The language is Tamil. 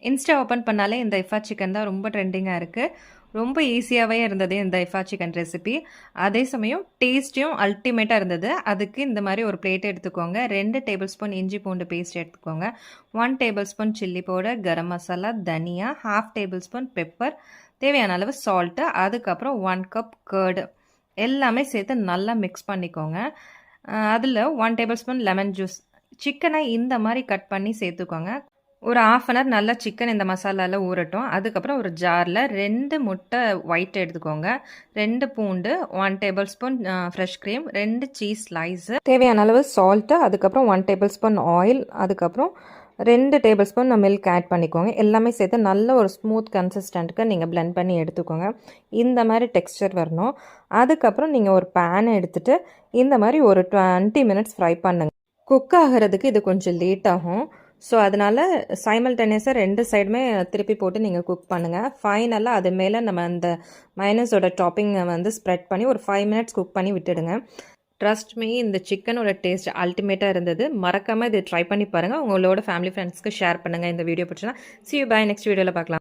இன்ஸ்டா ஓப்பன் பண்ணாலே இந்த ஐஃபா சிக்கன் தான் ரொம்ப ட்ரெண்டிங்காக இருக்குது. ரொம்ப ஈஸியாகவே இருந்தது இந்த ஐஃபா சிக்கன் ரெசிபி. அதே சமயம் டேஸ்ட்டையும் அல்டிமேட்டாக இருந்தது. அதுக்கு இந்த மாதிரி ஒரு பிளேட் எடுத்துக்கோங்க. 2 டேபிள் ஸ்பூன் இஞ்சி பூண்டு பேஸ்ட் எடுத்துக்கோங்க. 1 table spoon chilli powder, garam masala, தனியா, 1/2 டேபிள் ஸ்பூன் பெப்பர், தேவையான அளவு சால்ட்டு, அதுக்கப்புறம் 1 கப் கர்டு எல்லாமே சேர்த்து நல்லா மிக்ஸ் பண்ணிக்கோங்க. அதில் 1 டேபிள் ஸ்பூன் லெமன் ஜூஸ். சிக்கனை இந்த மாதிரி கட் பண்ணி சேர்த்துக்கோங்க. ஒரு 1/2 அன் ஹவர் நல்லா சிக்கன் இந்த மசாலாவில் ஊறட்டும். அதுக்கப்புறம் ஒரு ஜாரில் 2 முட்டை ஒயிட் எடுத்துக்கோங்க. 2 பூண்டு, 1 table spoon fresh cream, 2 cheese slice, தேவையான அளவு சால்ட்டு, அதுக்கப்புறம் 1 டேபிள் ஸ்பூன் ஆயில், அதுக்கப்புறம் 2 டேபிள் ஸ்பூன் மில்க் ஆட் பண்ணிக்கோங்க. எல்லாமே சேர்த்து நல்ல ஒரு ஸ்மூத் கன்சிஸ்டன்ட்டுக்கு நீங்கள் பிளெண்ட் பண்ணி எடுத்துக்கோங்க. இந்த மாதிரி டெக்ஸ்சர் வரணும். அதுக்கப்புறம் நீங்கள் ஒரு பேனை எடுத்துகிட்டு இந்த மாதிரி ஒரு 20 மினிட்ஸ் ஃப்ரை பண்ணுங்கள். குக் ஆகிறதுக்கு இது கொஞ்சம் லேட் ஆகும். ஸோ அதனால் சைமல்டேனியஸாக 2 சைடுமே திருப்பி போட்டு நீங்கள் குக் பண்ணுங்கள். ஃபைனலாக அது மேலே நம்ம அந்த மைனஸோட டாப்பிங்கை வந்து ஸ்ப்ரெட் பண்ணி ஒரு 5 மினிட்ஸ் குக் பண்ணி விட்டுடுங்க. ட்ரஸ்ட் மீ, இந்த சிக்கனோட டேஸ்ட் அல்டிமேட்டாக இருந்தது. மறக்காமல் இதை ட்ரை பண்ணி பாருங்கள். உங்களோட ஃபேமிலி ஃப்ரெண்ட்ஸ்க்கு ஷேர் பண்ணுங்கள். இந்த வீடியோ பிடிச்சா see you bye. நெக்ஸ்ட் வீடியோவில் பார்க்கலாம்.